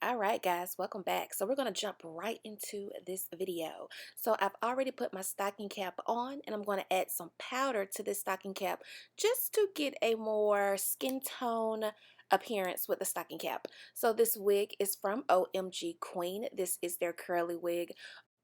Alright guys, welcome back. So we're going to jump right into this video. So I've already put my stocking cap on and I'm going to add some powder to this stocking cap just to get a more skin tone appearance with the stocking cap. So this wig is from OMGqueen. This is their curly wig.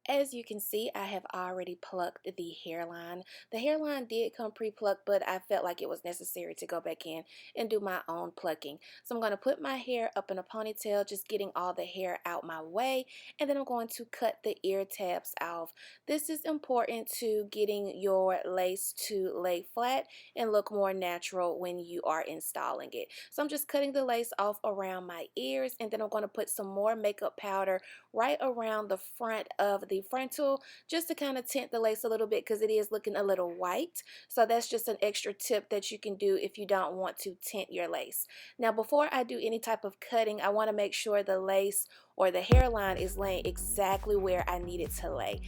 As you can see, I have already plucked the hairline. The hairline did come pre-plucked, but I felt like it was necessary to go back in and do my own plucking. So I'm going to put my hair up in a ponytail, just getting all the hair out my way, and then I'm going to cut the ear tabs off. This is important to getting your lace to lay flat and look more natural when you are installing it. So I'm just cutting the lace off around my ears, and then I'm going to put some more makeup powder right around the front of the frontal just to kind of tint the lace a little bit because it is looking a little white. So that's just an extra tip that you can do if you don't want to tint your lace. Now before I do any type of cutting, I want to make sure the lace or the hairline is laying exactly where I need it to lay.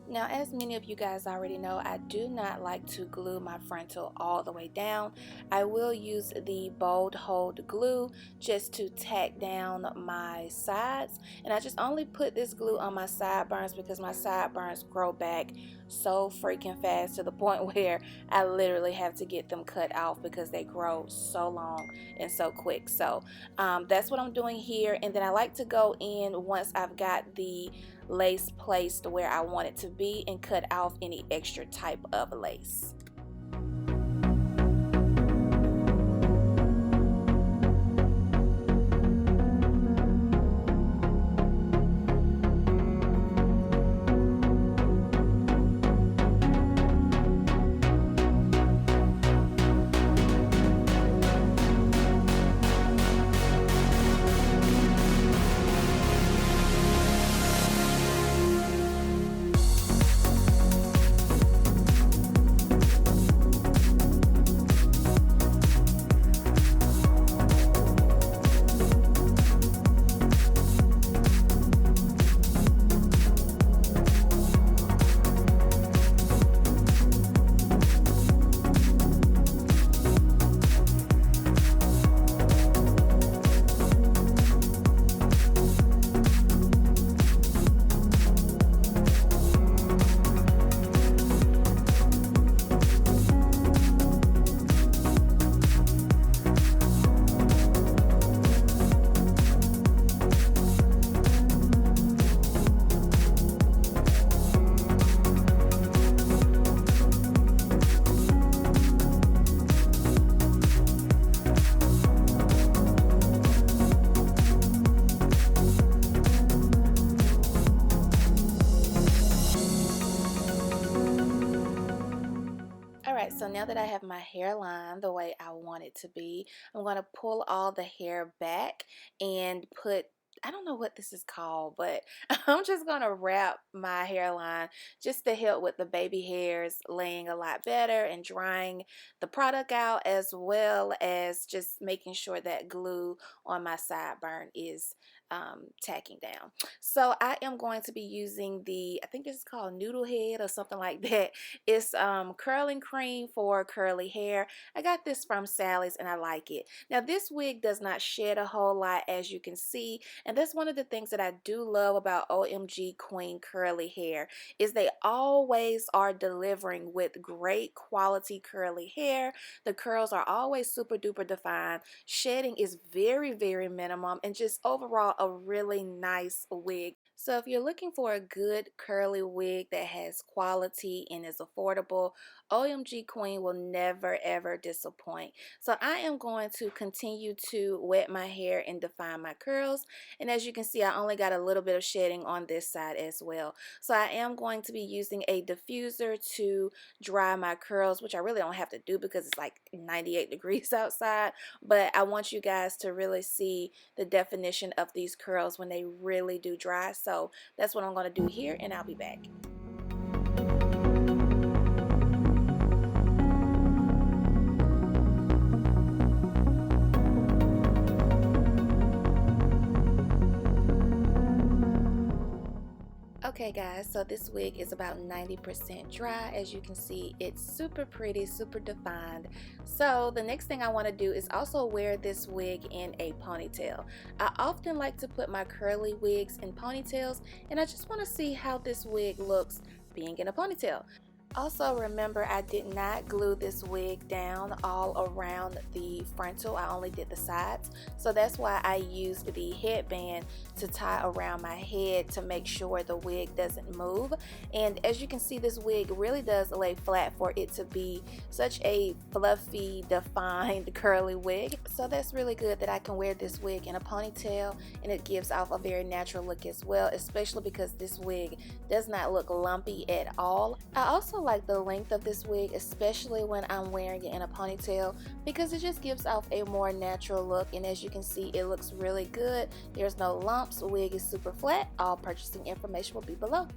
Now, as many of you guys already know, I do not like to glue my frontal all the way down. I will use the bold hold glue just to tack down my sides, and I just only put this glue on my sideburns because my sideburns grow back so freaking fast to the point where I literally have to get them cut off because they grow so long and so quick. So that's what I'm doing here, and then I like to go in once I've got the lace placed where I want it to be and cut off any extra type of lace. So now that I have my hairline the way I want it to be, I'm going to pull all the hair back and put, I don't know what this is called, but I'm just going to wrap my hairline just to help with the baby hairs laying a lot better and drying the product out, as well as just making sure that glue on my sideburn is tacking down. So I am going to be using the, I think this is called Noodle Head or something like that. It's curling cream for curly hair. I got this from Sally's and I like it. Now this wig does not shed a whole lot, as you can see, and that's one of the things that I do love about OMGqueen curly hair is they always are delivering with great quality curly hair. The curls are always super duper defined. Shedding is very, very minimum, and just overall a really nice wig. So if you're looking for a good curly wig that has quality and is affordable, OMGqueen will never ever disappoint. So I am going to continue to wet my hair and define my curls, and as you can see, I only got a little bit of shedding on this side as well. So I am going to be using a diffuser to dry my curls, which I really don't have to do because it's like 98 degrees outside, but I want you guys to really see the definition of these curls when they really do dry. So that's what I'm going to do here, and I'll be back. Okay guys, so this wig is about 90% dry. As you can see, it's super pretty, super defined. So the next thing I want to do is also wear this wig in a ponytail. I often like to put my curly wigs in ponytails, and I just want to see how this wig looks being in a ponytail. Also, remember, I did not glue this wig down all around the frontal. I only did the sides. So that's why I used the headband to tie around my head to make sure the wig doesn't move. And as you can see, this wig really does lay flat for it to be such a fluffy, defined, curly wig. So that's really good that I can wear this wig in a ponytail, and it gives off a very natural look as well, especially because this wig does not look lumpy at all. I also like the length of this wig, especially when I'm wearing it in a ponytail, because it just gives off a more natural look. And as you can see, it looks really good. There's no lumps. The wig is super flat. All purchasing information will be below.